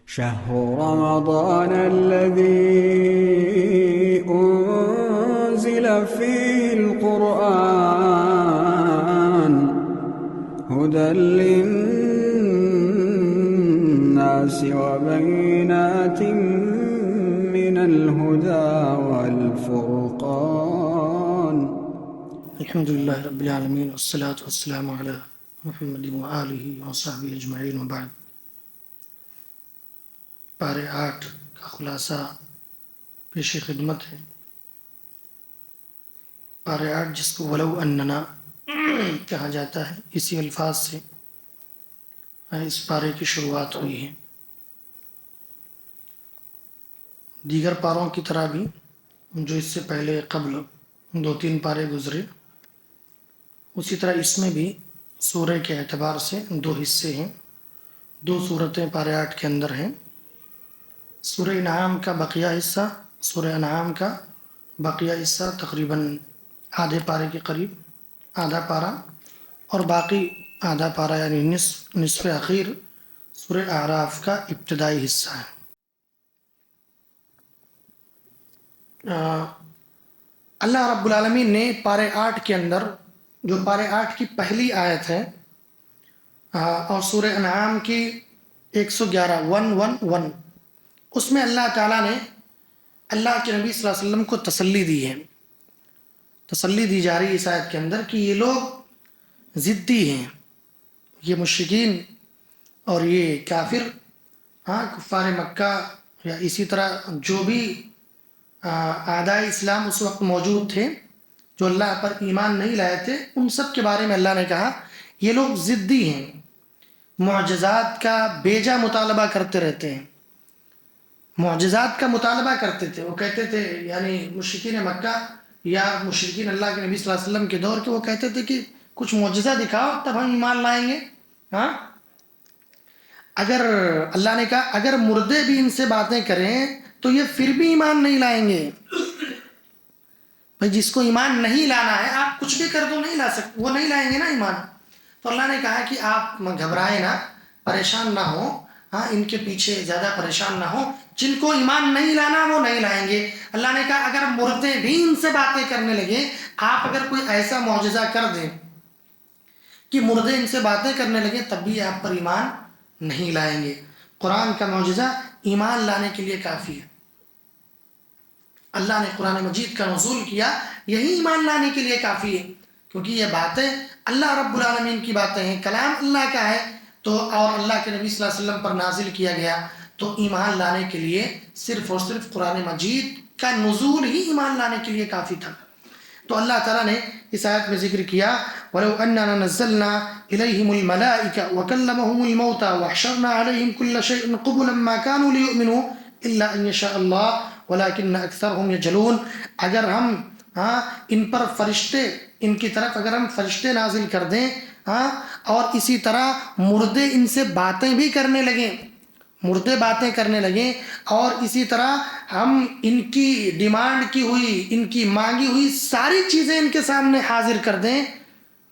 شهر رمضان الذي أنزل فيه القرآن هدى للناس وبينات من الهدى والفرقان. الحمد لله رب العالمين والصلاة والسلام على محمد وآلہ وصحبہ اجمعین وبعد. پارے 8 کا خلاصہ پیش خدمت ہے. پارے 8 جس کو ولو اننا کہا جاتا ہے، اسی الفاظ سے اس پارے کی شروعات ہوئی ہے. دیگر پاروں کی طرح بھی جو اس سے پہلے قبل 2-3 پارے گزرے، اسی طرح اس میں بھی سورہ کے اعتبار سے 2 حصے ہیں. 2 صورتیں پارے 8 کے اندر ہیں. سورہ انعام کا بقیہ حصہ، سورہ انعام کا بقیہ حصہ تقریباً آدھے پارے کے قریب، آدھا پارہ، اور باقی آدھا پارہ یعنی نصف اخیر سورہ اعراف کا ابتدائی حصہ ہے. اللہ رب العالمین نے پارے 8 کے اندر، جو پارے 8 کی پہلی آیت ہے اور سورہ انعام کی 111 اس میں اللہ تعالیٰ نے اللہ کے نبی صلی اللہ علیہ وسلم کو تسلی دی ہے. تسلی دی جا رہی ہے اس آیت کے اندر کہ یہ لوگ ضدی ہیں، یہ مشرکین اور یہ کافر، کفار مکہ یا اسی طرح جو بھی اعداء اسلام اس وقت موجود تھے جو اللہ پر ایمان نہیں لائے تھے، ان سب کے بارے میں اللہ نے کہا یہ لوگ ضدی ہیں، معجزات کا بیجا مطالبہ کرتے رہتے ہیں. معجزات کا مطالبہ کرتے تھے، وہ کہتے تھے، یعنی مشرکین مکہ یا مشرکین اللہ کے نبی صلی اللہ علیہ وسلم کے دور کے، وہ کہتے تھے کہ کچھ معجزہ دکھاؤ تب ہم ایمان لائیں گے. اگر اللہ نے کہا اگر مردے بھی ان سے باتیں کریں تو یہ پھر بھی ایمان نہیں لائیں گے. بھائی جس کو ایمان نہیں لانا ہے، آپ کچھ بھی کر دو نہیں لا سکتے، وہ نہیں لائیں گے نا ایمان. تو اللہ نے کہا کہ آپ گھبرائیں نہ، پریشان نہ ہو، ان کے پیچھے زیادہ پریشان نہ ہو. جن کو ایمان نہیں لانا وہ نہیں لائیں گے. اللہ نے کہا اگر مردے بھی ان سے باتیں کرنے لگے، آپ اگر کوئی ایسا معجزہ کر دیں کہ مردے ان سے باتیں کرنے لگے تب بھی آپ پر ایمان نہیں لائیں گے. قرآن کا معجزہ ایمان لانے کے لیے کافی ہے. اللہ نے قرآن مجید کا نزول کیا یہی ایمان لانے کے لیے کافی ہے، کیونکہ یہ باتیں اللہ رب العالمین کی باتیں ہیں، کلام اللہ کا ہے، تو اور اللہ کے نبی صلی اللہ علیہ وسلم پر نازل کیا گیا، تو ایمان لانے کے لیے صرف اور صرف قرآن مجید کا نزول ہی ایمان لانے کے لیے کافی تھا. تو اللہ تعالیٰ نے اس آیت میں ذکر کیا وَلَوْ أَنَّنَا نَزَّلْنَا إِلَيْهِمُ الْمَلَائِكَةَ وَكَلَّمَهُمُ الْمَوْتَى وَحْشَرْنَا عَلَيْهِمْ كُلَّ شَيْءٍ قُبُلًا مَا كَانُوا لِيُؤْمِنُوا إِلَّا أَن يَشَاءَ اللَّهُ وَلَكِنَّ أَكْثَرَهُمْ يَجْهَلُونَ. اگر ہم ان پر فرشتے، ان کی طرف اگر ہم فرشتے نازل کر دیں، اور اسی طرح مردے ان سے باتیں بھی کرنے لگیں، مردے باتیں کرنے لگیں، اور اسی طرح ہم ان کی ڈیمانڈ کی ہوئی، ان کی مانگی ہوئی ساری چیزیں ان کے سامنے حاضر کر دیں،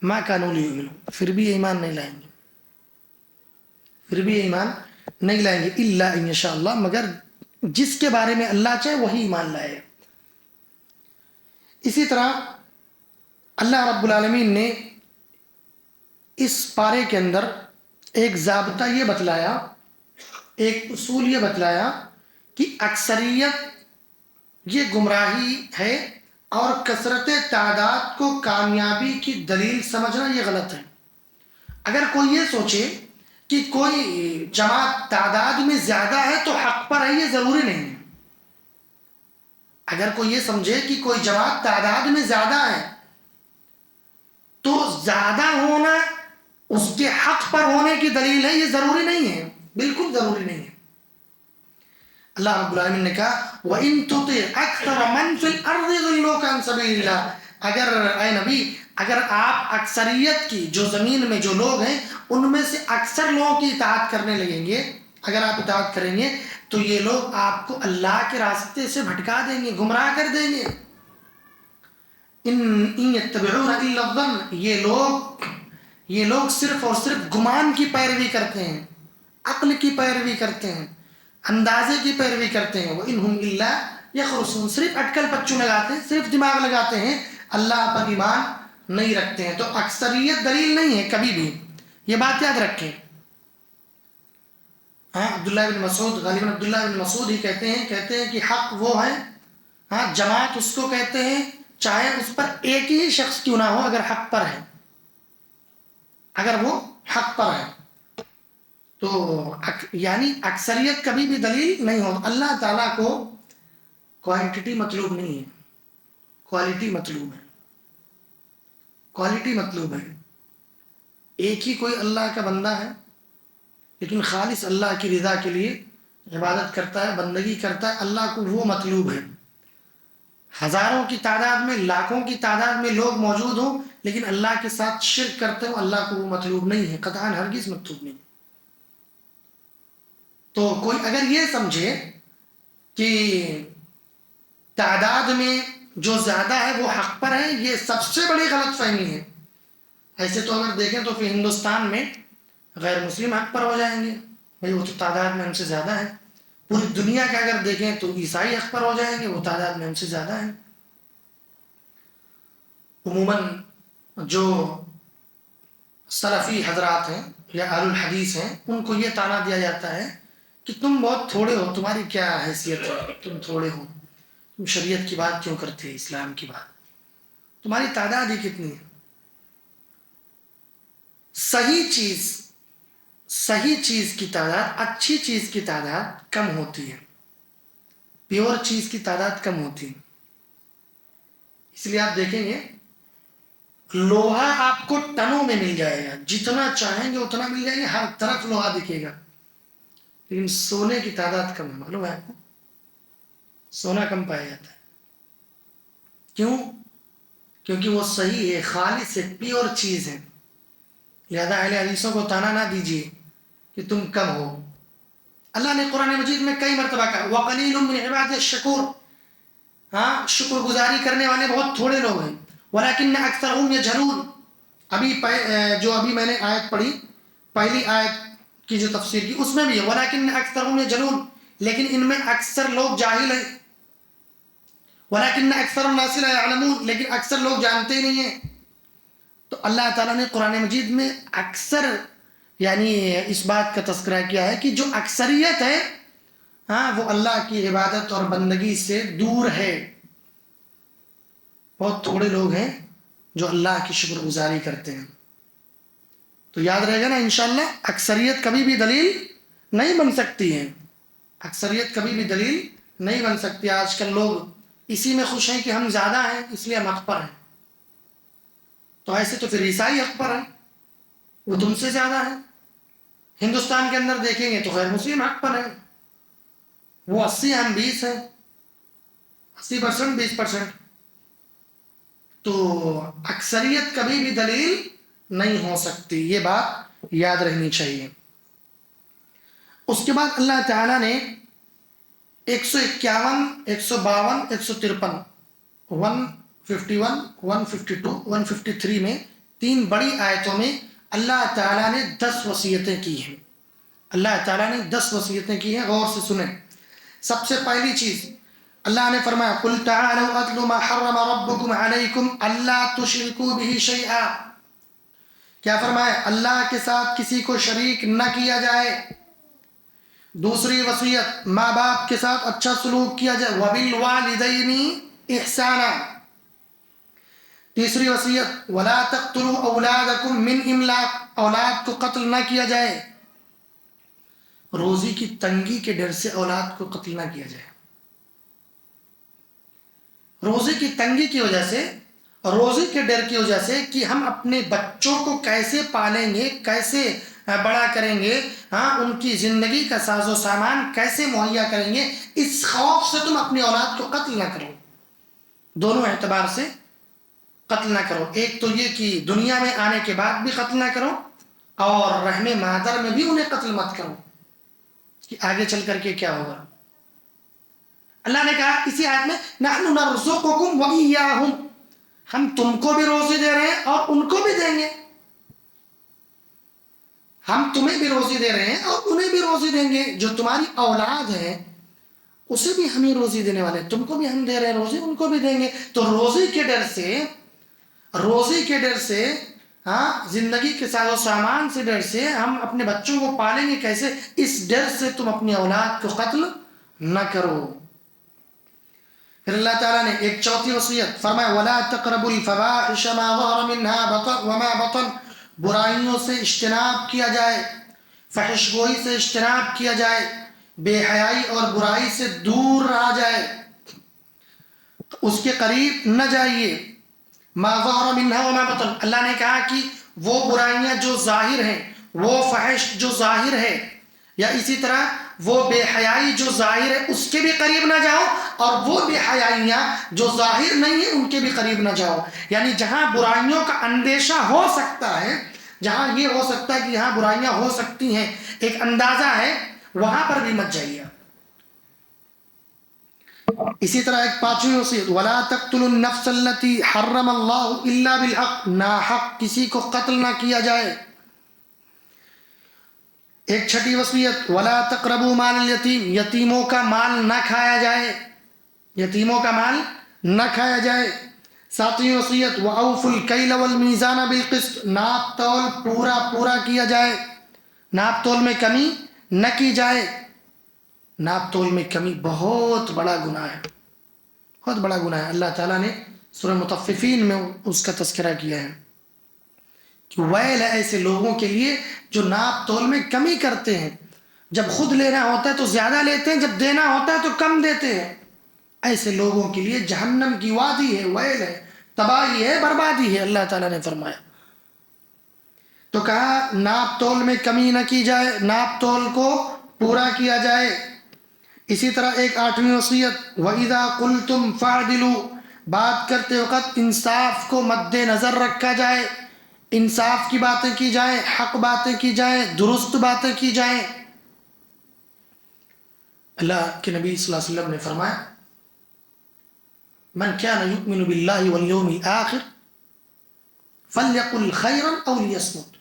ما کانوا لیؤمنوا، پھر بھی ایمان نہیں لائیں گے، پھر بھی ایمان نہیں لائیں گے. الا ان یشاء اللہ، مگر جس کے بارے میں اللہ چاہے وہی ایمان لائے. اسی طرح اللہ رب العالمین نے اس پارے کے اندر ایک ضابطہ یہ بتلایا، ایک اصول یہ بتلایا کہ اکثریت یہ گمراہی ہے اور کثرت تعداد کو کامیابی کی دلیل سمجھنا یہ غلط ہے. اگر کوئی یہ سوچے کہ کوئی جماعت تعداد میں زیادہ ہے تو حق پر ہے، یہ ضروری نہیں ہے. اگر کوئی یہ سمجھے کہ کوئی جماعت تعداد میں زیادہ ہے تو زیادہ ہونا اس کے حق پر ہونے کی دلیل ہے، یہ ضروری نہیں ہے، بالکل ضروری نہیں ہے. اللہ رب العالمین نے کہا وَإِن تُطِعْ أَكْثَرَ مَنْ فِي الْأَرْضِ يُضِلُّوكَ عَنْ سَبِيلِ اللَّهِ، اگر اے نبی، اگر آپ اکثریت کی، جو زمین میں جو لوگ ہیں ان میں سے اکثر لوگوں کی اطاعت کرنے لگیں گے، اگر آپ اطاعت کریں گے تو یہ لوگ آپ کو اللہ کے راستے سے بھٹکا دیں گے، گمراہ کر دیں گے. إِن يَتَّبِعُونَ إِلَّا الظَّنَّ، یہ لوگ صرف اور صرف گمان کی پیروی کرتے ہیں، عقل کی پیروی کرتے ہیں. اندازے کی پیروی کرتے ہیں. وَإِنْهُمْ إِلَّا يَخْرُصُونَ، صرف اٹکل پچو لگاتے ہیں، صرف دماغ لگاتے ہیں، اللہ پر ایمان نہیں رکھتے ہیں. تو اکثریت دلیل نہیں ہے کبھی بھی، یہ بات یاد رکھیں. عبداللہ بن مسعود، غالباً عبداللہ بن مسعود ہی کہتے ہیں کہ حق وہ ہے، جماعت اس کو کہتے ہیں چاہے اس پر ایک ہی شخص کیوں نہ ہو، اگر حق پر ہے، اگر وہ حق پر ہے. تو یعنی اکثریت کبھی بھی دلیل نہیں ہو. اللہ تعالیٰ کو کوانٹٹی مطلوب نہیں ہے، کوالٹی مطلوب ہے، کوالٹی مطلوب ہے. ایک ہی کوئی اللہ کا بندہ ہے لیکن خالص اللہ کی رضا کے لیے عبادت کرتا ہے، بندگی کرتا ہے، اللہ کو وہ مطلوب ہے. ہزاروں کی تعداد میں، لاکھوں کی تعداد میں لوگ موجود ہوں لیکن اللہ کے ساتھ شرک کرتے ہوں، اللہ کو وہ مطلوب نہیں ہے، قطعاً ہرگز مطلوب نہیں. تو کوئی اگر یہ سمجھے کہ تعداد میں جو زیادہ ہے وہ حق پر ہے، یہ سب سے بڑی غلط فہمی ہے. ایسے تو اگر دیکھیں تو پھر ہندوستان میں غیر مسلم حق پر ہو جائیں گے، بھئی وہ تو تعداد میں ہم سے زیادہ ہے. پوری دنیا کا اگر دیکھیں تو عیسائی حق پر ہو جائیں گے، وہ تعداد میں ہم سے زیادہ ہیں. عموماً جو سلفی حضرات ہیں یا اہل الحدیث ہیں، ان کو یہ طعنہ دیا جاتا ہے کہ تم بہت تھوڑے ہو، تمہاری کیا حیثیت ہے، تم تھوڑے ہو، تم شریعت کی بات کیوں کرتے ہیں، اسلام کی بات، تمہاری تعداد ہی کتنی ہے. صحیح چیز کی تعداد، اچھی چیز کی تعداد کم ہوتی ہے، پیور چیز کی تعداد کم ہوتی ہے. اس لیے آپ دیکھیں گے لوہا آپ کو ٹنوں میں مل جائے گا، جتنا چاہیں گے اتنا مل جائے گا، ہر طرف لوہا دکھے گا. لیکن سونے کی تعداد کم ہے، معلوم ہے آپ کو؟ سونا کم پایا جاتا ہے. کیوں؟ کیونکہ وہ صحیح ہے، خالص ہے، پیور چیز ہے. لہذا اہل حدیثوں کو طعنہ نہ دیجیے کہ تم کم ہو. اللہ نے قرآن مجید میں کئی مرتبہ کہا وَقَلِيلٌ مِّنْ عِبَادِيَ الشَّكُورُ، شکر گزاری کرنے والے بہت تھوڑے لوگ ہیں. وَلَكِنَّ أَكْثَرَهُمْ يَجْهَلُونَ، ابھی میں نے آیت پڑھی، پہلی آیت کی جو تفسیر کی اس میں بھی ہے وَلَكِنَّ أَكْثَرَهُمْ يَجْهَلُونَ، لیکن ان میں اکثر لوگ جاہل ہیں. وَلَكِنَّ أَكْثَرَ النَّاسِ لَا يَعْلَمُونَ، لیکن اکثر لوگ جانتے ہی نہیں ہیں. تو اللہ تعالیٰ نے قرآن مجید میں اکثر یعنی اس بات کا تذکرہ کیا ہے کہ جو اکثریت ہے وہ اللہ کی عبادت اور بندگی سے دور ہے. بہت تھوڑے لوگ ہیں جو اللہ کی شکر گزاری کرتے ہیں. تو یاد رہے گا نا انشاءاللہ، اکثریت کبھی بھی دلیل نہیں بن سکتی ہے، اکثریت کبھی بھی دلیل نہیں بن سکتی. آج کل لوگ اسی میں خوش ہیں کہ ہم زیادہ ہیں اس لیے ہم حق پر ہیں. تو ایسے تو پھر عیسائی حق پر ہیں، وہ تم سے زیادہ ہیں. ہندوستان کے اندر دیکھیں گے تو غیر مسلم حق پر ہیں، وہ 80 ہم 20 ہیں، 80% 20%. تو اکثریت کبھی بھی دلیل نہیں ہو سکتی، یہ بات یاد رہنی چاہیے. اس کے بعد اللہ تعالیٰ نے 151 152 153 151 152 153 میں 3 بڑی آیتوں میں اللہ تعالیٰ نے 10 وصیتیں کی ہیں. اللہ تعالیٰ نے 10 وصیتیں کی ہیں، غور سے سنیں. سب سے پہلی چیز اللہ نے فرمایا قُلْ تَعَالَوْا أَتْلُ مَا حَرَّمَ رَبُّكُمْ عَلَيْكُمْ أَلَّا تُشْرِكُوا بِهِ شَيْئًا. کیا فرمایا؟ اللہ کے ساتھ کسی کو شریک نہ کیا جائے. دوسری وصیت ماں باپ کے ساتھ اچھا سلوک کیا جائے، وَبِالْوَالِدَيْنِ إِحْسَانًا. تیسری وصیت وَلَا تَقْتُلُوا أَوْلَادَكُمْ مِنْ إِمْلَاقٍ، اولاد کو قتل نہ کیا جائے، روزی کی تنگی کے ڈر سے اولاد کو قتل نہ کیا جائے. روزی کی تنگی کی وجہ سے، روزی کے ڈر کی وجہ سے کہ ہم اپنے بچوں کو کیسے پالیں گے، کیسے بڑا کریں گے، ان کی زندگی کا ساز و سامان کیسے مہیا کریں گے، اس خوف سے تم اپنی اولاد کو قتل نہ کرو. دونوں اعتبار سے قتل نہ کرو. ایک تو یہ کہ دنیا میں آنے کے بعد بھی قتل نہ کرو، اور رحم مادر میں بھی انہیں قتل مت کرو کہ آگے چل کر کے کیا ہوگا. اللہ نے کہا اسی آیت میں نحن نرزقکم وإیاہم، ہم تم کو بھی روزی دے رہے ہیں اور ان کو بھی دیں گے. ہم تمہیں بھی روزی دے رہے ہیں اور انہیں بھی روزی دیں گے. جو تمہاری اولاد ہے اسے بھی ہم ہی روزی دینے والے ہیں. تم کو بھی ہم دے رہے ہیں روزی, ان کو بھی دیں گے. تو روزی کے ڈر سے ہاں, زندگی کے ساز و سامان سے ڈر سے ہم اپنے بچوں کو پالیں گے کیسے؟ اس ڈر سے تم اپنی اولاد کو قتل نہ کرو. پھر اللہ تعالیٰ نے ایک چوتھی وصیت فرمایا وَلَا تَقْرَبُوا الْفَوَاحِشَ مَا ظَهَرَ مِنْهَا وَمَا بَطَنَ. برائیوں سے اجتناب کیا جائے, فحش گوئی سے اجتناب کیا جائے, بے حیائی اور برائی سے دور رہا جائے, اس کے قریب نہ جائیے. ما ظهر منها وما بطن. اللہ نے کہا کہ وہ برائیاں جو ظاہر ہیں, وہ فحش جو ظاہر ہے, یا اسی طرح وہ بے حیائی جو ظاہر ہے اس کے بھی قریب نہ جاؤ, اور وہ بے حیائیاں جو ظاہر نہیں ہیں ان کے بھی قریب نہ جاؤ. یعنی جہاں برائیوں کا اندیشہ ہو سکتا ہے, جہاں یہ ہو سکتا ہے کہ یہاں برائیاں ہو سکتی ہیں, ایک اندازہ ہے, وہاں پر بھی مت جائیے. اسی طرح ایک پانچویں وصیت وَلَا تَقْتُلُوا النَّفْسَ الَّتِي حَرَّمَ اللَّهُ إِلَّا بِالْحَقِّ. ناحق کسی کو قتل نہ کیا جائے. ایک چھٹی وصیت وَلَا تَقْرَبُوا مَالَ الْيَتِيمِ. یتیموں کا مال نہ کھایا جائے, یتیموں کا مال نہ کھایا جائے. ساتویں وصیت وَأَوْفُوا الْكَيْلَ وَالْمِيزَانَ بِالْقِسْطِ. ناپ تول پورا کیا جائے, ناپ تول میں کمی نہ کی جائے. ناپ تول میں کمی بہت بڑا گناہ ہے, بہت بڑا گناہ ہے. اللہ تعالیٰ نے سورہ مطففین میں اس کا تذکرہ کیا ہے کہ ویل ہے ایسے لوگوں کے لیے جو ناپ تول میں کمی کرتے ہیں. جب خود لینا ہوتا ہے تو زیادہ لیتے ہیں, جب دینا ہوتا ہے تو کم دیتے ہیں. ایسے لوگوں کے لیے جہنم کی وادی ہے, ویل ہے, تباہی ہے, بربادی ہے. اللہ تعالیٰ نے فرمایا. تو کہا ناپ تول میں کمی نہ کی جائے, ناپ تول کو پورا کیا جائے. اسی طرح ایک آٹھویں وصیت وَإِذَا قُلْتُمْ فَعْدِلُوا. بات کرتے وقت انصاف کو مد نظر رکھا جائے, انصاف کی باتیں کی جائیں, حق باتیں کی جائیں, درست باتیں کی جائیں. اللہ کے نبی صلی اللہ علیہ وسلم نے فرمایا من كان يؤمن بالله واليوم الآخر فليقل خيرا أو ليصمت.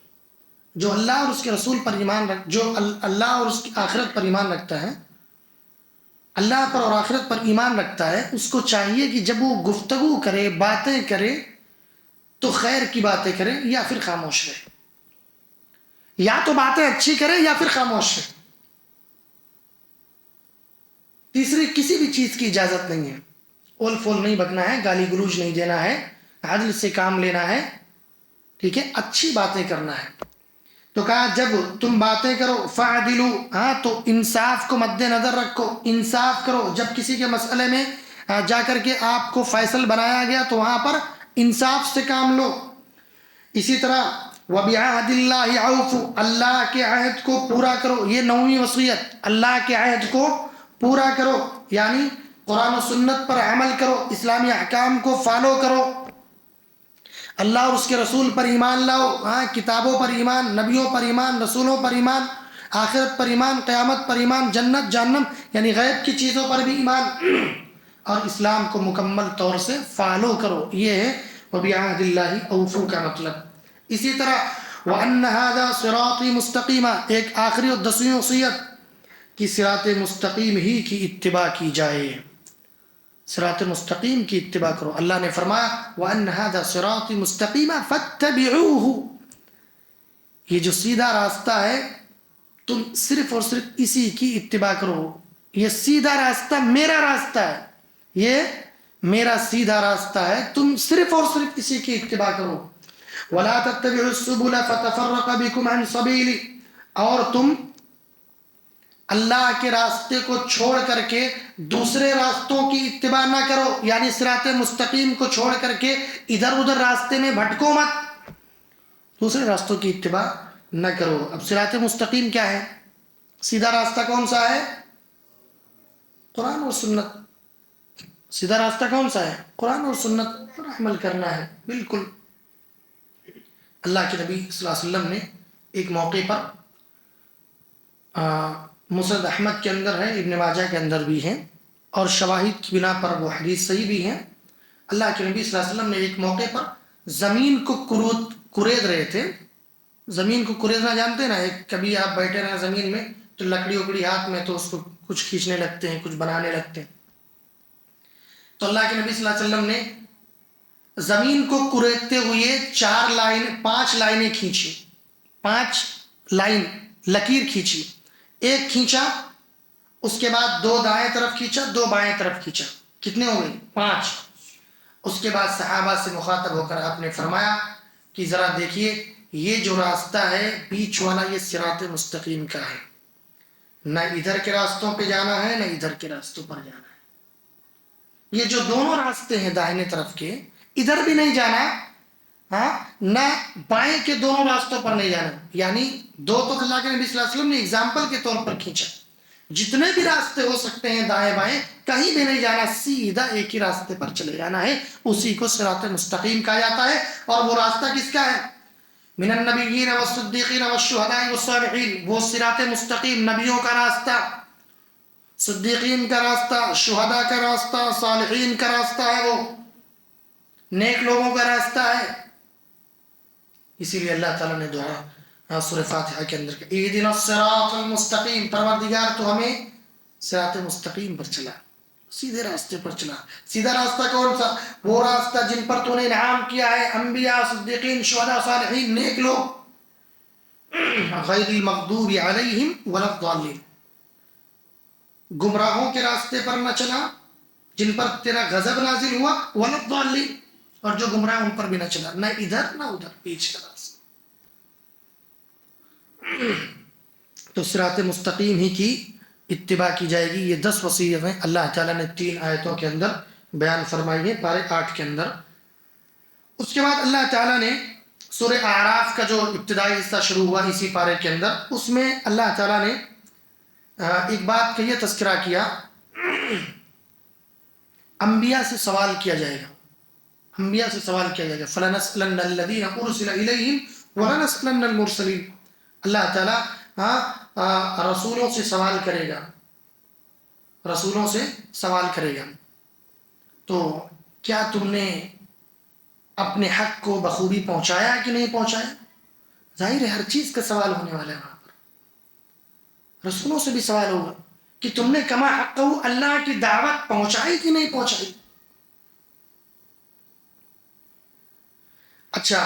جو اللہ اور اس کے رسول پر ایمان جو اللہ اور اس کی آخرت پر ایمان رکھتا ہے, اللہ پر اور آخرت پر ایمان رکھتا ہے, اس کو چاہیے کہ جب وہ گفتگو کرے, باتیں کرے, تو خیر کی باتیں کرے یا پھر خاموش رہے. یا تو باتیں اچھی کرے یا پھر خاموش رہے. تیسری کسی بھی چیز کی اجازت نہیں ہے. اول فول نہیں بکنا ہے, گالی گلوچ نہیں دینا ہے, عدل سے کام لینا ہے, ٹھیک ہے, اچھی باتیں کرنا ہے. تو کہا جب تم باتیں کرو فعدلوا, ہاں تو انصاف کو مد نظر رکھو, انصاف کرو. جب کسی کے مسئلے میں جا کر کے آپ کو فیصل بنایا گیا تو وہاں پر انصاف سے کام لو. اسی طرح وَبِعَهْدِ اللَّهِ عَوْفُوا. اللہ کے عہد کو پورا کرو. یہ 9ویں وصیت, اللہ کے عہد کو پورا کرو, یعنی قرآن و سنت پر عمل کرو, اسلامی احکام کو فالو کرو, اللہ اور اس کے رسول پر ایمان لاؤ, ہاں کتابوں پر ایمان, نبیوں پر ایمان, رسولوں پر ایمان, آخرت پر ایمان, قیامت پر ایمان, جنت جہنم یعنی غیب کی چیزوں پر بھی ایمان, اور اسلام کو مکمل طور سے فالو کرو. یہ ہے وَبِعَهْدِ اللَّهِ أَوْفُوا کا مطلب. اسی طرح وَأَنَّ هَذَا صِرَاطِي مُسْتَقِيمًا. ایک آخری اور 10ویں وصیت کہ صراط مستقیم ہی کی اتباع کی جائے, صراط مستقیم کی اتباع کرو. اللہ نے فرمایا وَأَنَّ هَذَا صِرَاطِي مُسْتَقِيمًا فَاتَّبِعُوهُ. یہ جو سیدھا راستہ ہے تم صرف اور صرف اسی کی اتباع کرو. یہ سیدھا راستہ میرا راستہ ہے, یہ میرا سیدھا راستہ ہے, تم صرف اور صرف اسی کی اتباع کرو. وَلَا تَتَّبِعُوا السُّبُلَ فَتَفَرَّقَ بِكُمْ عَنْ سَبِيلِهِ. اور تم اللہ کے راستے کو چھوڑ کر کے دوسرے راستوں کی اتباع نہ کرو, یعنی صراط مستقیم کو چھوڑ کر کے ادھر ادھر راستے میں بھٹکو مت, دوسرے راستوں کی اتباع نہ کرو. اب صراط مستقیم کیا ہے؟ سیدھا راستہ کون سا ہے؟ قرآن اور سنت. سیدھا راستہ کون سا ہے؟ قرآن اور سنت پر عمل کرنا ہے. بالکل. اللہ کے نبی صلی اللہ علیہ وسلم نے ایک موقع پر مسند احمد کے اندر ہے, ابن ماجہ کے اندر بھی ہیں, اور شواہد کی بنا پر وہ حدیث صحیح بھی ہیں. اللہ کے نبی صلی اللہ علیہ وسلم نے ایک موقع پر زمین کو کرید رہے تھے, زمین کو کریدنا جانتے ہیں نا، ایک کبھی آپ بیٹھے رہے زمین میں تو لکڑی اکڑی ہاتھ میں تو اس کو کچھ کھینچنے لگتے ہیں، کچھ بنانے لگتے ہیں. تو اللہ کے نبی صلی اللہ علیہ وسلم نے زمین کو کریدتے ہوئے 5 لائنیں کھینچی، 5 لائن لکیر کھینچی. ایک کھینچا، اس کے بعد 2 دائیں طرف کھینچا، 2 بائیں طرف کھینچا. کتنے ہو گئے؟ 5. اس کے بعد صحابہ سے مخاطب ہو کر آپ نے فرمایا کہ ذرا دیکھیے یہ جو راستہ ہے بیچ والا، یہ صراط مستقیم کا ہے، نہ ادھر کے راستوں پہ جانا ہے نہ ادھر کے راستوں پر جانا ہے. یہ جو دونوں راستے ہیں داہنے طرف کے، ادھر بھی نہیں جانا، ہاں، نہ بائیں کے دونوں راستوں پر نہیں جانا. یعنی 2 تو اللہ کے نبی صلی اللہ علیہ وسلم نے اگزامپل کے طور پر کھینچا. جتنے بھی راستے ہو سکتے ہیں دائیں بائیں، کہیں بھی نہیں جانا، سیدھا ایک ہی راستے پر چلے جانا ہے. اسی کو صراط مستقیم کہا جاتا ہے. اور وہ راستہ کس کا ہے؟ من النبیین والصدیقین والشہداء والصالحین. وہ صراط مستقیم نبیوں کا راستہ، صدیقین کا راستہ، شہداء کا راستہ، صالحین کا راستہ ہے، وہ نیک لوگوں کا راستہ ہے. اسی لیے اللہ تعالیٰ نے دعا سورہ فاتحہ کے اندر کہ اہدنا الصراط المستقیم، پروردگار تو ہمیں صراط مستقیم پر چلا، سیدھے راستے پر چلا. سیدھا راستہ کون سا؟ وہ راستہ جن پر تو نے انعام کیا ہے، انبیاء، صدیقین، شہداء، صالحین، نیک لوگ. غیر المغضوب علیہم ولا الضالین. گمراہوں کے راستے پر نہ چلا جن پر تیرا غضب نازل ہوا، ولا الضالین، اور جو گمراہ ان پر بھی نہ چلا، نہ ادھر نہ ادھر، بیچ کا راستہ. تو صراط مستقیم ہی کی اتباع کی جائے گی. یہ 10 وصیتیں اللہ تعالیٰ نے 3 آیتوں کے اندر بیان فرمائی ہیں، پارے 8 کے اندر. اس کے بعد اللہ تعالیٰ نے سورہ اعراف کا جو ابتدائی حصہ شروع ہوا اسی پارے کے اندر، اس میں اللہ تعالیٰ نے ایک بات کا یہ تذکرہ کیا، انبیاء سے سوال کیا جائے گا، انبیاء سے سوال کیا جائے گا. فَلَنَسْأَلَنَّ الَّذِينَ أُرْسِلَ إِلَيْهِمْ وَلَنَسْأَلَنَّ الْمُرْسَلِينَ. اللہ تعالیٰ رسولوں سے سوال کرے گا، رسولوں سے سوال کرے گا. تو کیا تم نے اپنے حق کو بخوبی پہنچایا کہ نہیں پہنچایا؟ ظاہر ہے ہر چیز کا سوال ہونے والا ہے وہاں پر. رسولوں سے بھی سوال ہوگا کہ تم نے کما حق اللہ کی دعوت پہنچائی کہ نہیں پہنچائی. اچھا،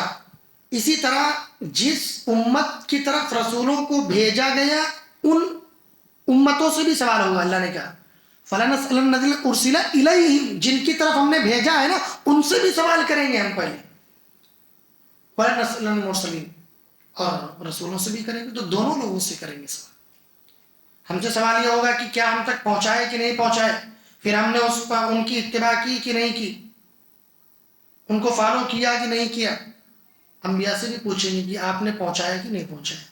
اسی طرح جس امت کی طرف رسولوں کو بھیجا گیا ان امتوں سے بھی سوال ہوگا. اللہ نے کہا فَلَنَسْأَلَنَّ الَّذِينَ أُرْسِلَ إِلَيْهِمْ، جن کی طرف ہم نے بھیجا ہے نا ان سے بھی سوال کریں گے ہم پہلے. وَلَنَسْأَلَنَّ الْمُرْسَلِينَ، اور رسولوں سے بھی کریں گے. تو دونوں لوگوں سے کریں گے سوال. ہم سے سوال یہ ہوگا کہ کیا ہم تک پہنچائے کہ نہیں پہنچائے، پھر ہم نے ان کی اتباع کی کہ نہیں کی، ان کو فالو کیا کہ نہیں کیا. انبیاء سے بھی پوچھیں گے کہ آپ نے پہنچایا کہ نہیں پہنچایا.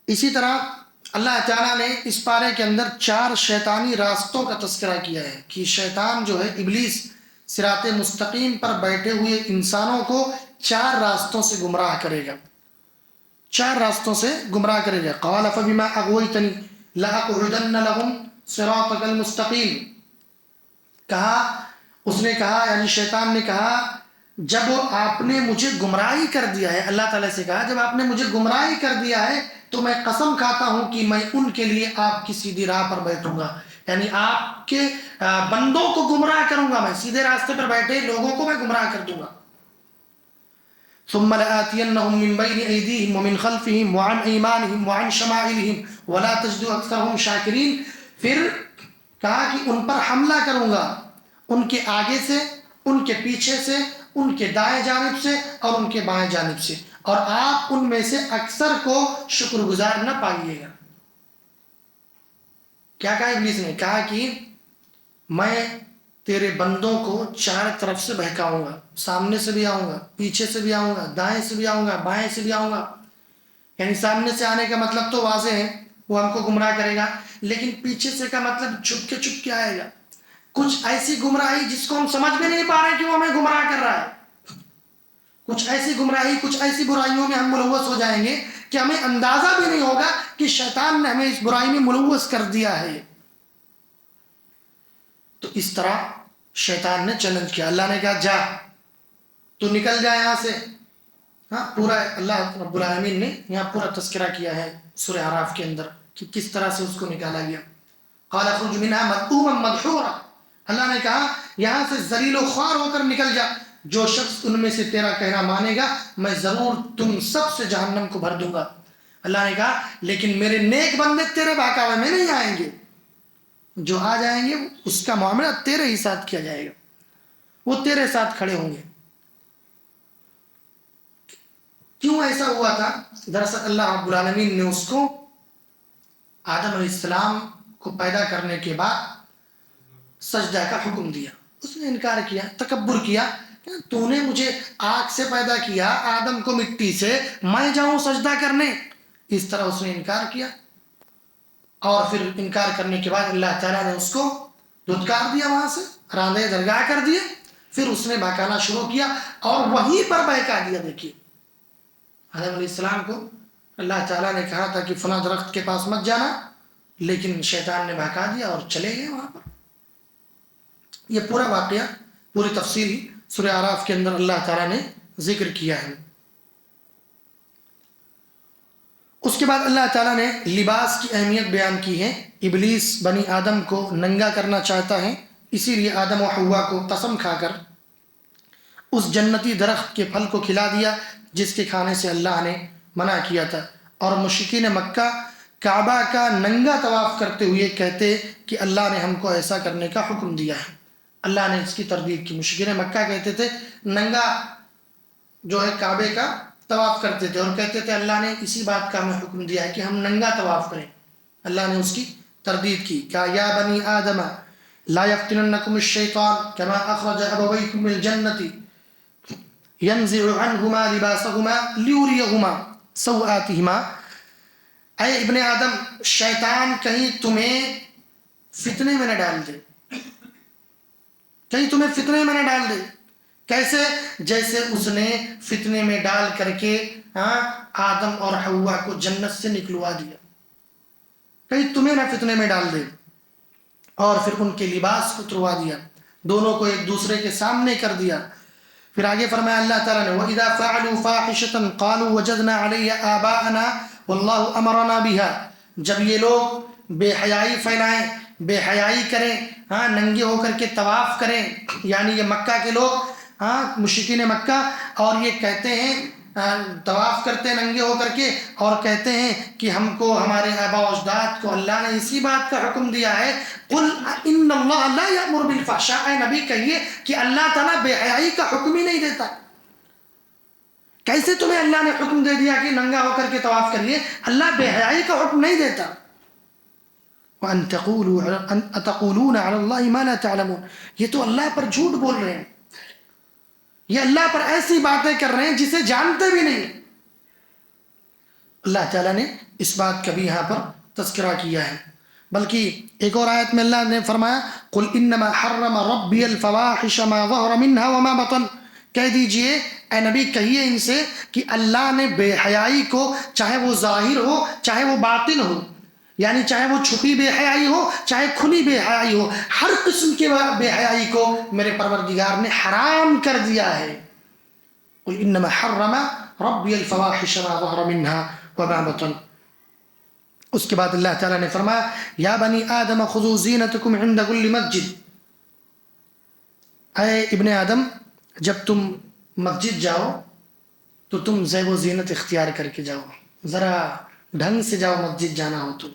اسی طرح اللہ تعالیٰ نے اس پارے کے اندر 4 شیطانی راستوں کا تذکرہ کیا ہے کہ شیطان جو ہے، ابلیس، صراط مستقیم پر بیٹھے ہوئے انسانوں کو 4 راستوں سے گمراہ کرے گا، 4 راستوں سے گمراہ کرے گا. قال فبما اغويتني لاقعدن لهم صراطك المستقیم. اس نے کہا، یعنی شیطان نے کہا، جب آپ نے مجھے گمراہی کر دیا ہے، اللہ تعالیٰ سے کہا جب آپ نے مجھے گمراہی کر دیا ہے تو میں قسم کھاتا ہوں کہ میں ان کے لیے آپ کی سیدھی راہ پر بیٹھوں گا. یعنی آپ کے بندوں کو گمراہ کروں گا، میں سیدھے راستے پر بیٹھے لوگوں کو میں گمراہ کر دوں گا. ثم لآتينهم من بين أيديهم ومن خلفهم وعن أيمانهم وعن شمائلهم ولا تجد أكثرهم شاكرين. پھر کہا کہ ان پر حملہ کروں گا، ان کے آگے سے، ان کے پیچھے سے، ان کے دائیں جانب سے اور ان کے بائیں جانب سے، اور آپ ان میں سے اکثر کو شکر گزار نہ پائیے گا. کیا کہا ابلیس نے؟ کہا کہ میں تیرے بندوں کو 4 طرف سے بہکاؤں گا، سامنے سے بھی آؤں گا، پیچھے سے بھی آؤں گا، دائیں سے بھی آؤں گا، بائیں سے بھی آؤں گا. یعنی سامنے سے آنے کا مطلب تو واضح ہے، وہ ہم کو گمراہ کرے گا، لیکن پیچھے سے کا مطلب چھپ کے آئے گا. کچھ ایسی گمراہی جس کو ہم سمجھ بھی نہیں پا رہے کہ وہ ہمیں گمراہ کر رہا ہے. کچھ ایسی گمراہی، کچھ ایسی برائیوں میں ہم ملوث ہو جائیں گے کہ ہمیں اندازہ بھی نہیں ہوگا کہ شیطان نے ہمیں اس برائی میں ملوث کر دیا ہے. تو اس طرح شیطان نے چیلنج کیا. اللہ نے کہا جا، تو نکل جائے یہاں سے. ہاں پورا اللہ رب العالمین نے یہاں پورا تذکرہ کیا ہے سورہ اعراف کے اندر کہ کس طرح سے اس کو نکالا گیا. قال اخرج منها مذءوما مدحورا، اللہ نے کہا یہاں سے ذلیل و خوار ہو کر نکل جا، جو شخص ان میں سے تیرا کہنا مانے گا میں ضرور تم سب سے جہنم کو بھر دوں گا. اللہ نے کہا لیکن میرے نیک بندے تیرے بہکاوے میں نہیں آئیں گے، جو آ جائیں گے اس کا معاملہ تیرے ہی ساتھ کیا جائے گا، وہ تیرے ساتھ کھڑے ہوں گے. کیوں ایسا ہوا تھا؟ دراصل اللہ رب العالمین نے اس کو آدم علیہ السلام کو پیدا کرنے کے بعد سجدہ کا حکم دیا. اس نے انکار کیا، تکبر کیا کہ تو نے مجھے آگ سے پیدا کیا، آدم کو مٹی سے، میں جاؤں سجدہ کرنے. اس طرح اس نے انکار کیا، اور پھر انکار کرنے کے بعد اللہ تعالیٰ نے اس کو دھتکار دیا، وہاں سے راندے درگاہ کر دیا. پھر اس نے بہکانا شروع کیا اور وہیں پر بہکا دیا. دیکھیے آدم علیہ السلام کو اللہ تعالیٰ نے کہا تھا کہ فلاں درخت کے پاس مت جانا، لیکن شیطان نے بہکا دیا اور چلے گئے وہاں پر. یہ پورا واقعہ پوری تفصیل سورہ اعراف کے اندر اللہ تعالیٰ نے ذکر کیا ہے. اس کے بعد اللہ تعالیٰ نے لباس کی اہمیت بیان کی ہے. ابلیس بنی آدم کو ننگا کرنا چاہتا ہے، اسی لیے آدم و حوا کو قسم کھا کر اس جنتی درخت کے پھل کو کھلا دیا جس کے کھانے سے اللہ نے منع کیا تھا. اور مشرکین مکہ کعبہ کا ننگا طواف کرتے ہوئے کہتے کہ اللہ نے ہم کو ایسا کرنے کا حکم دیا ہے. اللہ نے اس کی تردید کی. مشرکین مکہ کہتے تھے ننگا جو ہے کعبے کا طواف کرتے تھے اور کہتے تھے اللہ نے اسی بات کا ہمیں حکم دیا ہے کہ ہم ننگا طواف کریں. اللہ نے اس کی تردید کی. کہا یا بنی آدم لا یفتننکم الشیطان کما اخرج ابویکم من الجنۃ ینزع عنہما لباسہما لیریہما سوآتہما. اے ابن آدم شیطان کہیں تمہیں فتنے میں نہ ڈال دے، کہیں تمہیں فتنے میں نہ ڈال دے. کیسے؟ جیسے اس نے فتنے میں ڈال کر کے آدم اور حوا کو جنت سے نکلوا دیا، کہیں تمہیں نہ فتنے میں ڈال دے. اور پھر ان کے لباس کو اتروا دیا، دونوں کو ایک دوسرے کے سامنے کر دیا. پھر آگے فرمایا اللہ تعالیٰ نے وَإِذَا فَعَلُوا فَاحِشَةً قَالُوا وَجَدْنَا عَلَيْهَا آبَاءَنَا وَاللَّهُ أَمَرَنَا بِهَا. جب یہ لوگ بے حیائی پھیلائیں، بے حیائی کریں، ننگے ہو کر کے طواف کریں، یعنی یہ مکہ کے لوگ مشرکین مکہ، اور یہ کہتے ہیں طواف کرتے ہیں ننگے ہو کر کے اور کہتے ہیں کہ ہم کو ہمارے آباء و اجداد کو اللہ نے اسی بات کا حکم دیا ہے. قل ان اللہ لا یأمر بالفحشاء، اے نبی کہیے کہ اللہ تعالیٰ بے حیائی کا حکم ہی نہیں دیتا. کیسے تمہیں اللہ نے حکم دے دیا کہ ننگا ہو کر کے طواف کریے؟ اللہ بے حیائی کا حکم نہیں دیتا. وَأَن تَقُولُونَ عَلَى اللَّهِ مَا لَا تَعْلَمُونَ. یہ تو اللہ پر جھوٹ بول رہے ہیں، یہ اللہ پر ایسی باتیں کر رہے ہیں جسے جانتے بھی نہیں. اللہ تعالیٰ نے اس بات کا بھی یہاں پر تذکرہ کیا ہے. بلکہ ایک اور آیت میں اللہ نے فرمایا قل انما حرم ربی الفواحش ما ظہر منها وما بطن. کہہ دیجئے اے نبی کہیے ان سے کہ اللہ نے بے حیائی کو، چاہے وہ ظاہر ہو چاہے وہ باطن ہو، یعنی چاہے وہ چھپی بے حیائی ہو چاہے کھلی بے حیائی ہو، ہر قسم کے بے حیائی کو میرے پروردگار نے حرام کر دیا ہے. قل انما حرم ربی الفواحش ما ظہر منها وما بطن. اس کے بعد اللہ تعالیٰ نے فرمایا یا بنی آدم خذوا زینتکم عند کل مسجد. اے ابن آدم جب تم مسجد جاؤ تو تم زیب و زینت اختیار کر کے جاؤ، ذرا ڈھنگ سے جاؤ. مسجد جانا ہو تو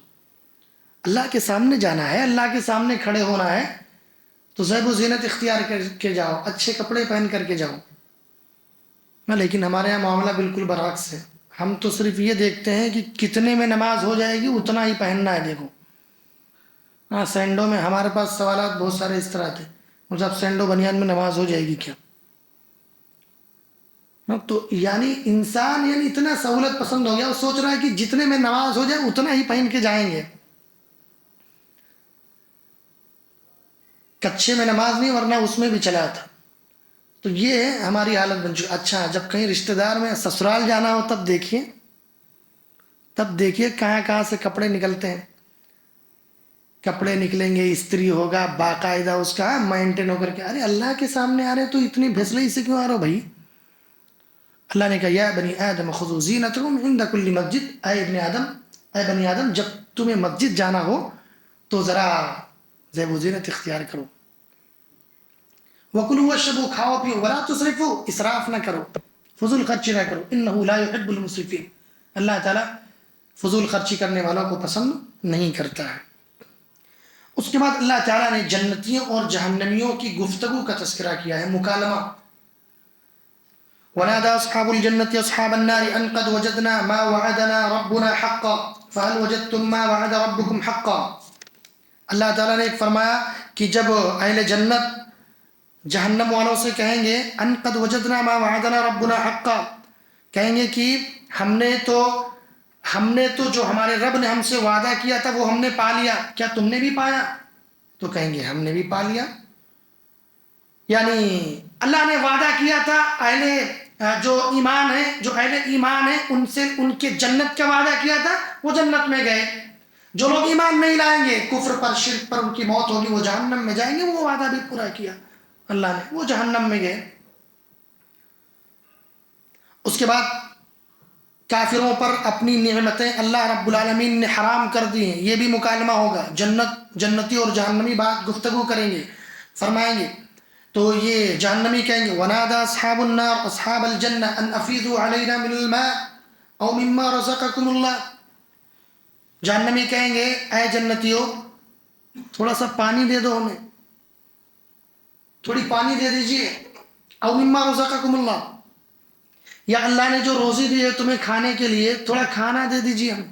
اللہ کے سامنے جانا ہے، اللہ کے سامنے کھڑے ہونا ہے، تو زیب و زینت اختیار کر کے جاؤ، اچھے کپڑے پہن کر کے جاؤ. لیکن ہمارے یہاں معاملہ بالکل برعکس ہے. ہم تو صرف یہ دیکھتے ہیں کہ کتنے میں نماز ہو جائے گی اتنا ہی پہننا ہے. دیکھو سینڈو میں ہمارے پاس سوالات بہت سارے اس طرح تھے، مطلب سینڈو بنیان میں نماز ہو جائے گی کیا؟ تو یعنی انسان اتنا سہولت پسند ہو گیا، وہ سوچ رہا ہے کہ جتنے میں نماز ہو جائے اتنا ہی پہن کے جائیں گے. کچھے میں نماز نہیں ورنہ اس میں بھی چلا تھا. تو یہ ہماری حالت بن چکی. اچھا جب کہیں رشتہ دار میں سسرال جانا ہو تب دیکھیے کہاں سے کپڑے نکلتے ہیں. کپڑے نکلیں گے، استری ہوگا باقاعدہ، اس کا مینٹین ہو کر کے. ارے اللہ کے سامنے آ رہے تو اتنی بھسلئی سے کیوں آ رہے ہو بھائی؟ اللہ نے کہا یا بنی آدم خذوا زینتکم عند کل مسجد، اے بنی آدم جب تمہیں مسجد جانا ہو تو ذرا زیب و زینت اختیار کرو. وَكُلُوا وَاشْرَبُوا، کھاؤ پیو، وَلَا تُسْرِفُوا، اسراف نہ کرو، فضول خرچی نہ کرو، انہو لا يحب المسرفین، اللہ تعالیٰ فضول خرچی کرنے والوں کو پسند نہیں کرتا ہے. اس کے بعد اللہ تعالیٰ نے جنتیوں اور جہنمیوں کی گفتگو کا تذکرہ کیا ہے، مکالمہ. وَنَادَى أَصْحَابُ الْجَنَّةِ أَصْحَابَ النَّارِ أَنْ قَدْ وَجَدْنَا مَا وَعَدَنَا رَبُّنَا حَقًّا فَهَلْ وَجَدْتُم مَّا وَعَدَ رَبُّكُمْ حَقًّا. اللہ تعالیٰ نے فرمایا کہ جب اہل جنت جہنم والوں سے کہیں گے ان قد وجدنا ما وعدنا ربنا حقا، کہیں گے کہ ہم نے تو جو ہمارے رب نے ہم سے وعدہ کیا تھا وہ ہم نے پا لیا، کیا تم نے بھی پایا؟ تو کہیں گے ہم نے بھی پا لیا. یعنی اللہ نے وعدہ کیا تھا جو اہل ایمان ہیں ان سے، ان کے جنت کا وعدہ کیا تھا، وہ جنت میں گئے. جو لوگ ایمان نہیں لائیں گے، کفر پر شرک پر ان کی موت ہوگی، وہ جہنم میں جائیں گے. وہ وعدہ بھی پورا کیا اللہ نے، وہ جہنم میں گئے. اس کے بعد کافروں پر اپنی نعمتیں اللہ رب العالمین نے حرام کر دی ہیں، یہ بھی مکالمہ ہوگا. جنتی اور جہنمی بات گفتگو کریں گے، فرمائیں گے. تو یہ جہنمی کہیں گے وَنَادَى أَصْحَابُ النَّارِ أَصْحَابَ الْجَنَّةِ أَنْ أَفِيضُوا عَلَيْنَا مِنَ الْمَاءِ أَوْ مِمَّا رَزَقَكُمُ اللَّهُ. جہنمی کہیں گے اے جنتیوں تھوڑا سا پانی دے دو، ہمیں تھوڑی پانی دے دیجئے. او مما رزقکم اللہ، یا اللہ نے جو روزی دی ہے تمہیں کھانے کے لیے تھوڑا کھانا دے دیجئے ہم.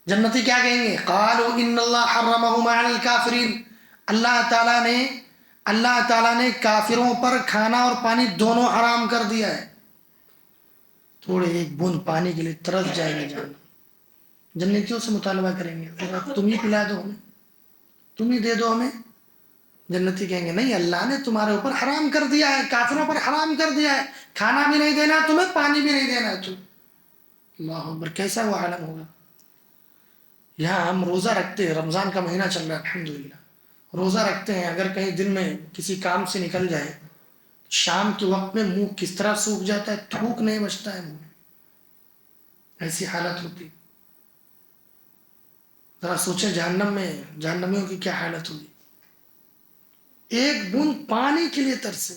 جنتی کیا کہیں گے قالوا ان اللہ حرمہما علی الکافرین، اللہ تعالیٰ نے کافروں پر کھانا اور پانی دونوں حرام کر دیا ہے. تھوڑے ایک بوند پانی کے لیے ترس جائیں گے جہنم. جنتیوں سے مطالبہ کریں گے تم ہی پلا دو ہمیں، تم ہی دے دو ہمیں. جنتی کہیں گے نہیں، اللہ نے تمہارے اوپر حرام کر دیا ہے، کافروں پر حرام کر دیا ہے، کھانا بھی نہیں دینا تمہیں، پانی بھی نہیں دینا تم. اللہ اکبر، کیسا وہ عالم ہوگا. یہاں ہم روزہ رکھتے ہیں، رمضان کا مہینہ چل رہا ہے الحمدللہ، روزہ رکھتے ہیں، اگر کہیں دن میں کسی کام سے نکل جائے، شام کے وقت میں منہ کس طرح سوکھ جاتا ہے، تھوک نہیں بچتا ہے منہ میں، ایسی حالت ہوتی. ذرا سوچیں جہنم میں جہنمیوں کی کیا حالت ہوگی. ایک بوند پانی کے لیے ترسے.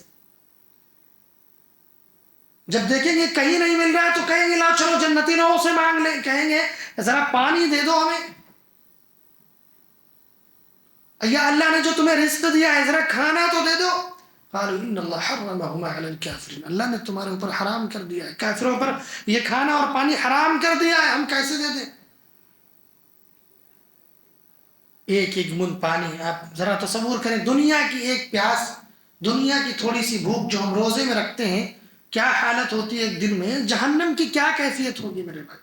جب دیکھیں گے کہیں نہیں مل رہا ہے تو کہیں گے لا چلو جنتی لوگوں سے مانگ لیں، کہیں گے ذرا پانی دے دو ہمیں، یا اللہ نے جو تمہیں رزق دیا ہے ذرا کھانا تو دے دو. قالوا ان اللہ حرمہما علی الکافرین، اللہ نے تمہارے اوپر حرام کر دیا ہے، کافروں پر یہ کھانا اور پانی حرام کر دیا ہے، ہم کیسے دے دیں. ایک ایک بوند پانی، آپ ذرا تصور کریں، دنیا کی ایک پیاس، دنیا کی تھوڑی سی بھوک جو ہم روزے میں رکھتے ہیں، کیا حالت ہوتی ہے ایک دن میں. جہنم کی کیا کیفیت ہوگی میرے بھائی،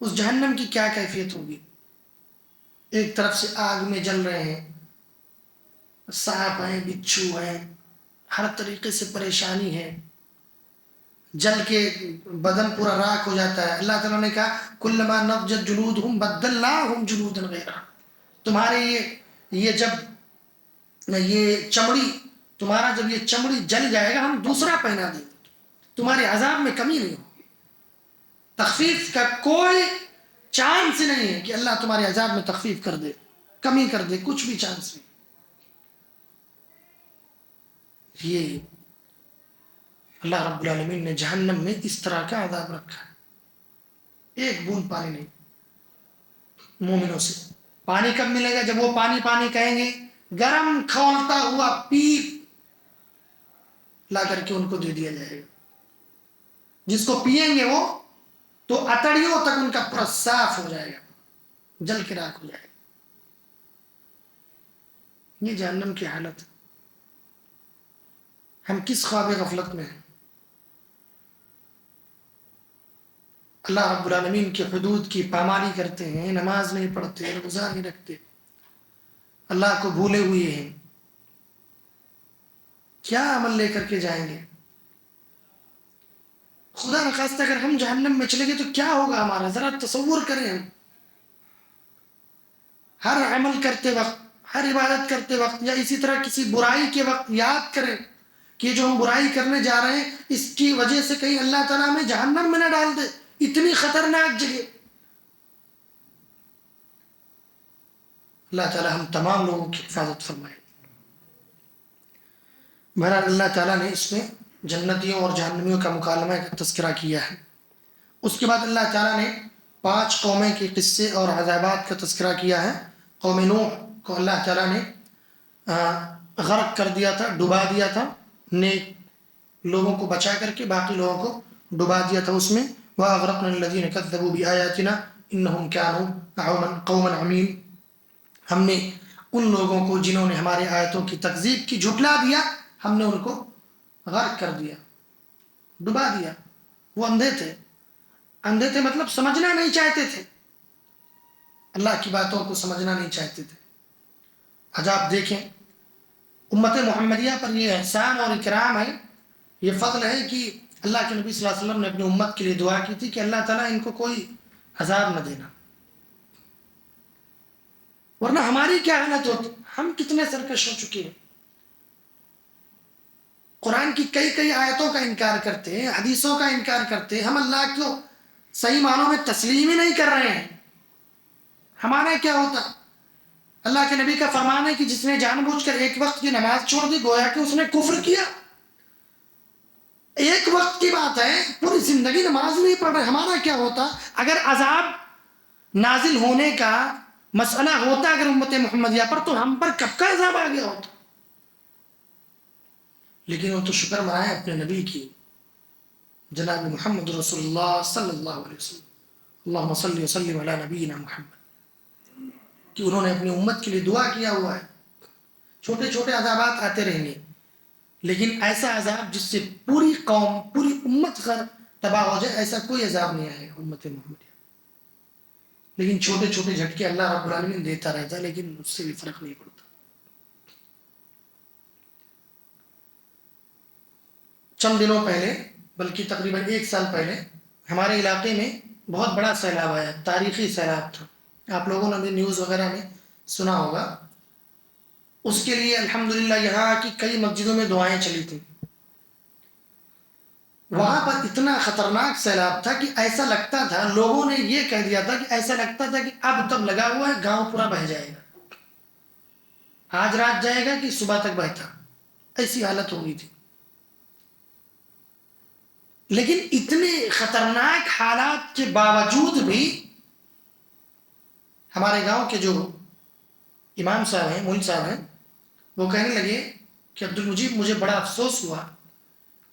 اس جہنم کی کیا کیفیت ہوگی. ایک طرف سے آگ میں جل رہے ہیں، سانپ ہیں، بچھو ہیں، ہر طریقے سے پریشانی ہے، جل کے بدن پورا راکھ ہو جاتا ہے. اللہ تعالیٰ نے کہا کلما نضجت جلودہم بدلناہم جلودا غیرہا، تمہارے یہ جب یہ چمڑی، تمہارا جب یہ چمڑی جل جائے گا ہم دوسرا پہنا دیں گے، تمہارے عذاب میں کمی نہیں ہوگی. تخفیف کا کوئی چانس نہیں ہے کہ اللہ تمہارے عذاب میں تخفیف کر دے، کمی کر دے، کچھ بھی چانس نہیں. یہ اللہ رب العالمین نے جہنم میں اس طرح کا عذاب رکھا ہے. ایک بوند پانی نہیں. مومنوں سے پانی کب ملے گا؟ جب وہ پانی کہیں گے، گرم کھولتا ہوا پیپ لا کر کے ان کو دے دیا جائے گا. جس کو پئیں گے وہ تو اتڑیوں تک ان کا پورا صاف ہو جائے گا، جل کے راکھ ہو جائے گا. یہ جہنم کی حالت. ہم کس خواب غفلت میں ہیں. اللہ رب العالمین کی حدود کی پامالی کرتے ہیں، نماز نہیں پڑھتے، روزہ نہیں رکھتے، اللہ کو بھولے ہوئے ہیں. کیا عمل لے کر کے جائیں گے؟ خدا نخواستہ اگر ہم جہنم میں چلے گئے تو کیا ہوگا ہمارا، ذرا تصور کریں. ہم ہر عمل کرتے وقت، ہر عبادت کرتے وقت یا اسی طرح کسی برائی کے وقت یاد کریں کہ جو ہم برائی کرنے جا رہے ہیں اس کی وجہ سے کہیں اللہ تعالیٰ ہمیں جہنم میں نہ ڈال دے، اتنی خطرناک جگہ۔ اللہ تعالیٰ ہم تمام لوگوں کی حفاظت فرمائے۔ بہرحال اللہ تعالیٰ نے اس میں جنتیوں اور جہنمیوں کا مکالمہ کا تذکرہ کیا ہے۔ اس کے بعد اللہ تعالیٰ نے 5 قومیں کے قصے اور عذابات کا تذکرہ کیا ہے۔ قوم نوح کو اللہ تعالیٰ نے غرق کر دیا تھا، ڈبا دیا تھا، نیک لوگوں کو بچا کر کے باقی لوگوں کو ڈبا دیا تھا اس میں۔ وَأَغْرَقْنَا الَّذِينَ كَذَّبُوا بِآيَاتِنَا إِنَّهُمْ كَانُوا قَوْمًا عَمِينَ، ہم نے ان لوگوں کو جنہوں نے ہماری آیتوں کی تکذیب کی، جھٹلا دیا، ہم نے ان کو غرق کر دیا، ڈبا دیا۔ وہ اندھے تھے، اندھے تھے مطلب سمجھنا نہیں چاہتے تھے، اللہ کی باتوں کو سمجھنا نہیں چاہتے تھے۔ آج آپ دیکھیں امت محمدیہ پر یہ احسان اور اکرام ہے، یہ فضل ہے کہ اللہ کے نبی صلی اللہ علیہ وسلم نے اپنی امت کے لیے دعا کی تھی کہ اللہ تعالیٰ ان کو کوئی عذاب نہ دینا، ورنہ ہماری کیا حالت ہوتی، ہم کتنے سرکش ہو چکے ہیں، قرآن کی کئی آیتوں کا انکار کرتے ہیں، حدیثوں کا انکار کرتے ہیں، ہم اللہ کو صحیح معنوں میں تسلیم ہی نہیں کر رہے ہیں۔ ہمارا کیا ہوتا؟ اللہ کے نبی کا فرمان ہے کہ جس نے جان بوجھ کر ایک وقت کی نماز چھوڑ دی گویا کہ اس نے کفر کیا۔ ایک وقت کی بات ہے، پوری زندگی نماز نہیں پڑھ رہے، ہمارا کیا ہوتا؟ اگر عذاب نازل ہونے کا مسئلہ ہوتا اگر امت محمدیہ پر، تو ہم پر کب کا عذاب آ گیا ہوتا۔ لیکن وہ تو شکر منائے اپنے نبی کی، جناب محمد رسول اللہ صلی اللہ علیہ وسلم، اللہم صلی وسلم علی نبینا محمد، کہ انہوں نے اپنی امت کے لیے دعا کیا ہوا ہے۔ چھوٹے چھوٹے عذابات آتے رہیں گے، لیکن ایسا عذاب جس سے پوری قوم، پوری امت تباہ ہو جائے، ایسا کوئی عذاب نہیں آئے امت محمدیہ۔ لیکن چھوٹے چھوٹے جھٹکے اللہ رب العالمین دیتا رہتا ہے، لیکن اس سے بھی فرق نہیں پڑتا۔ چند دنوں پہلے، بلکہ تقریباً 1 سال پہلے، ہمارے علاقے میں بہت بڑا سیلاب آیا، تاریخی سیلاب تھا، آپ لوگوں نے بھی نیوز وغیرہ میں سنا ہوگا۔ اس کے لیے الحمدللہ یہاں کی کئی مسجدوں میں دعائیں چلی تھیں۔ وہاں پر اتنا خطرناک سیلاب تھا کہ ایسا لگتا تھا، لوگوں نے یہ کہہ دیا تھا کہ ایسا لگتا تھا کہ اب تب لگا ہوا ہے، گاؤں پورا بہہ جائے گا، آج رات جائے گا کہ صبح تک بہتا، ایسی حالت ہو گئی تھی۔ لیکن اتنے خطرناک حالات کے باوجود بھی ہمارے گاؤں کے جو امام صاحب ہیں، مول صاحب ہیں، وہ کہنے لگے کہ عبدالمجید مجھے بڑا افسوس ہوا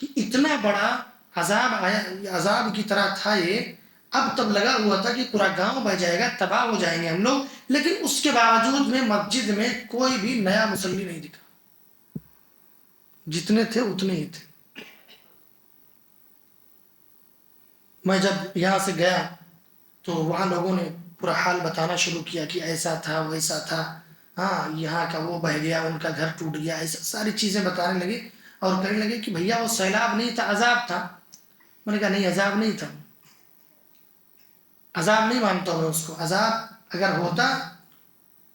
کہ اتنا بڑا عذاب آیا، عذاب کی طرح تھا یہ، اب تب لگا ہوا تھا کہ پورا گاؤں بہ جائے گا، تباہ ہو جائیں گے ہم لوگ، لیکن اس کے باوجود میں مسجد میں کوئی بھی نیا مصلی نہیں دکھا، جتنے تھے اتنے ہی تھے۔ میں جب یہاں سے گیا تو وہاں لوگوں نے پورا حال بتانا شروع کیا کہ ایسا تھا، ویسا تھا، ہاں یہاں کا وہ بہہ گیا، ان کا گھر ٹوٹ گیا، ایسا ساری چیزیں بتانے لگے، اور کہنے لگے کہ بھیا وہ سیلاب نہیں تھا، عذاب تھا۔ میں نے کہا نہیں، عذاب نہیں تھا، عذاب نہیں مانتا ہوں میں اس کو۔ عذاب اگر ہوتا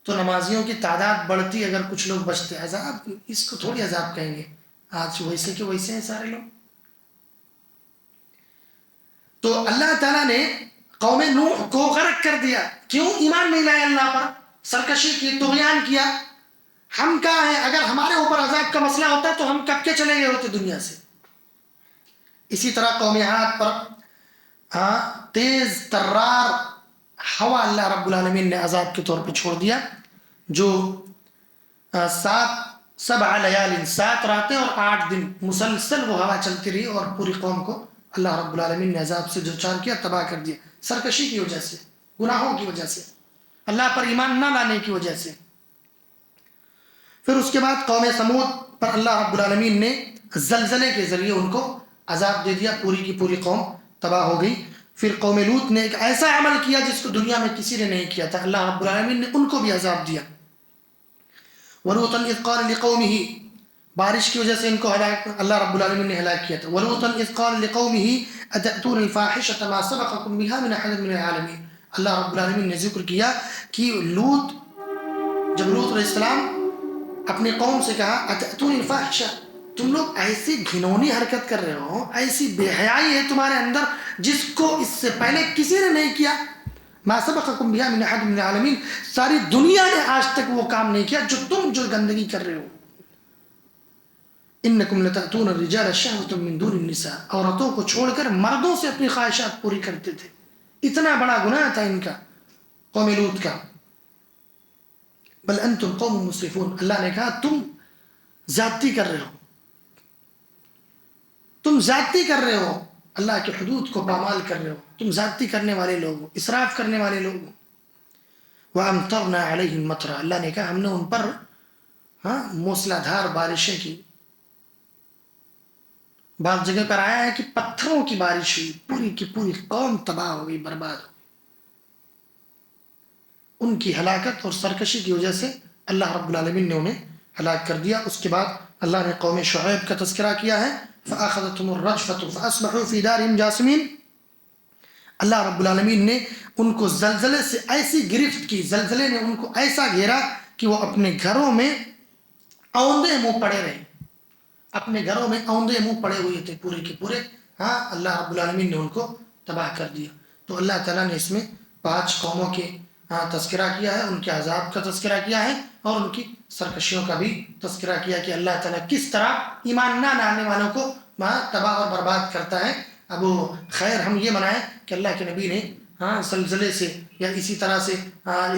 تو نمازیوں کی تعداد بڑھتی، اگر کچھ لوگ بچتے، عذاب اس کو تھوڑی عذاب کہیں گے، آج ویسے کہ ویسے ہیں سارے لوگ۔ تو اللہ تعالیٰ نے قوم نوح کو غرق کر دیا، کیوں؟ ایمان نہیں لائے اللہ پر، سرکشی کی، طغیان کیا۔ ہم کہاں ہیں؟ اگر ہمارے اوپر عذاب کا مسئلہ ہوتا تو ہم کب کے چلے گئے ہوتے دنیا سے۔ اسی طرح قوم عاد پر تیز ترار ہوا اللہ رب العالمین نے عذاب کے طور پہ چھوڑ دیا، جو 7 لیال 7 راتیں اور 8 دن مسلسل وہ ہوا چلتی رہی، اور پوری قوم کو اللہ رب العالمین نے عذاب سے دوچار کیا، تباہ کر دیا، سرکشی کی وجہ سے، گناہوں کی وجہ سے، اللہ پر ایمان نہ لانے کی وجہ سے۔ پھر اس کے بعد قوم سمود پر اللہ رب العالمین نے زلزلے کے ذریعے ان کو عذاب دے دیا، پوری کی پوری قوم تباہ ہو گئی۔ پھر قوم لوط نے ایک ایسا عمل کیا جس کو دنیا میں کسی نے نہیں کیا تھا، اللہ رب العالمین نے ان کو بھی عذاب دیا۔ وَلُوطًا إِذْ قَالَ لِقَوْمِهِ، بارش کی وجہ سے ان کو اللہ رب العالمین نے ہلاک کیا تھا۔ وَلُوطًا إِذْ قَالَ لِقَوْمِهِ أَتَأْتُونَ الْفَاحِشَةَ مَا سَبَقَكُم بِهَا مِنْ أَحَدٍ مِنَ الْعَالَمِينَ، اللہ رب العالمین نے ذکر کیا کہ جب لوط علیہ السلام اپنی قوم سے کہا أَتَأْتُونَ الْفَاحِشَةَ، تم لوگ ایسی گھنونی حرکت کر رہے ہو, ایسی بے حیائی ہے تمہارے اندر جس کو اس سے پہلے کسی نے نہیں کیا. ما سبقکم بہا من احد من العالمین, ساری دنیا نے آج تک وہ کام نہیں کیا جو گندگی کر رہے ہو. انکم لتأتون الرجال شہوة من دون النساء, عورتوں کو چھوڑ کر مردوں سے اپنی خواہشات پوری کرتے تھے. اتنا بڑا گناہ تھا ان کا, قوم لوط کا. بل انتم قوم مسرفون, اللہ نے کہا تم زیادتی کر رہے ہو, تم زیادتی کر رہے ہو, اللہ کے حدود کو پامال کر رہے ہو, تم زیادتی کرنے والے لوگ ہو, اسراف کرنے والے لوگ ہو. وَأَمْطَرْنَا عَلَيْهِمْ مَطْرًا, اللہ نے کہا ہم نے ان پر موسلا دھار بارشیں کی. بعض جگہ پر آیا ہے کہ پتھروں کی بارش ہوئی, پوری کی پوری قوم تباہ ہو گئی, برباد ہو گئی. ان کی ہلاکت اور سرکشی کی وجہ سے اللہ رب العالمین نے انہیں ہلاک کر دیا. اس کے بعد اللہ نے قوم شعیب کا تذکرہ کیا ہے, فَأَخَذَتْهُمُ الرَّجْفَةُ فَأَصْبَحُوا فِي دَارِهِمْ جَاثِمِينَ. اللہ رب العالمین نے ان کو زلزلے سے ایسی گرفت کی, زلزلے نے ان کو ایسا گھیرا کہ وہ اپنے گھروں میں اوندے منہ پڑے رہے, اپنے گھروں میں اوندے منہ پڑے ہوئے تھے پورے کے پورے. اللہ رب العالمین نے ان کو تباہ کر دیا. تو اللہ تعالیٰ نے اس میں 5 قوموں کے تذکرہ کیا ہے, ان کے عذاب کا تذکرہ کیا ہے, اور ان کی سرکشیوں کا بھی تذکرہ کیا کہ اللہ تعالیٰ کس طرح ایمان نہ لانے والوں کو تباہ اور برباد کرتا ہے. اب خیر ہم یہ منائیں کہ اللہ کے نبی نے زلزلے سے یا اسی طرح سے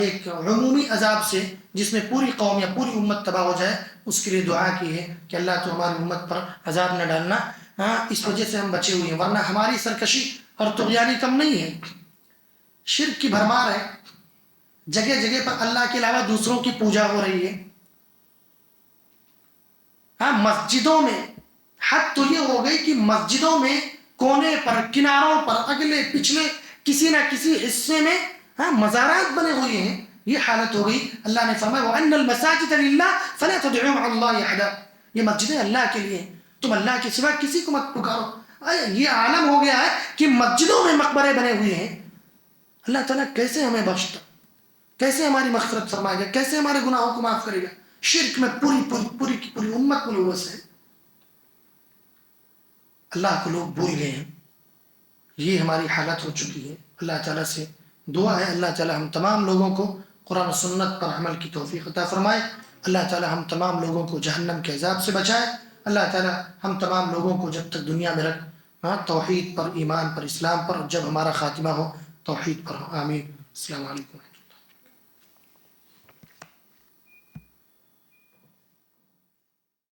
ایک عمومی عذاب سے جس میں پوری قوم یا پوری امت تباہ ہو جائے, اس کے لیے دعا کی ہے کہ اللہ تو ہماری امت پر عذاب نہ ڈالنا. اس وجہ سے ہم بچے ہوئے ہیں, ورنہ ہماری سرکشی اور طغیانی کم نہیں ہے. شرک کی بھرمار ہے, جگہ جگہ پر اللہ کے علاوہ دوسروں کی پوجا ہو رہی ہے. مسجدوں میں حد تو یہ ہو گئی کہ مسجدوں میں کونے پر, کناروں پر, اگلے پچھلے کسی نہ کسی حصے میں مزارات بنے ہوئے ہیں. یہ حالت ہو گئی. اللہ نے فرمایا وَأَنَّ الْمَسَاجِدَ لِلَّهِ فَلَا تَدْعُوا مَعَ اللَّهِ أَحَدًا, یہ مسجدیں اللہ کے لیے, تم اللہ کے سوا کسی کو مت پکارو. یہ عالم ہو گیا ہے کہ مسجدوں میں مقبرے بنے ہوئے ہیں. اللہ تعالیٰ کیسے ہمیں بخشتا, کیسے ہماری مغفرت فرمائے گا, کیسے ہمارے گناہوں کو معاف کرے گا. شرک میں پوری کی پوری امت ملوث ہے. اللہ کو لوگ بھول گئے ہیں. یہ ہماری حالت ہو چکی ہے. اللہ تعالیٰ سے دعا ہے اللہ تعالیٰ ہم تمام لوگوں کو قرآن و سنت پر عمل کی توفیق عطا فرمائے. اللہ تعالیٰ ہم تمام لوگوں کو جہنم کے عذاب سے بچائے. اللہ تعالیٰ ہم تمام لوگوں کو جب تک دنیا میں رکھ توحید پر, ایمان پر, اسلام پر, جب ہمارا خاتمہ ہو توحید پر ہو. آمین. السلام علیکم.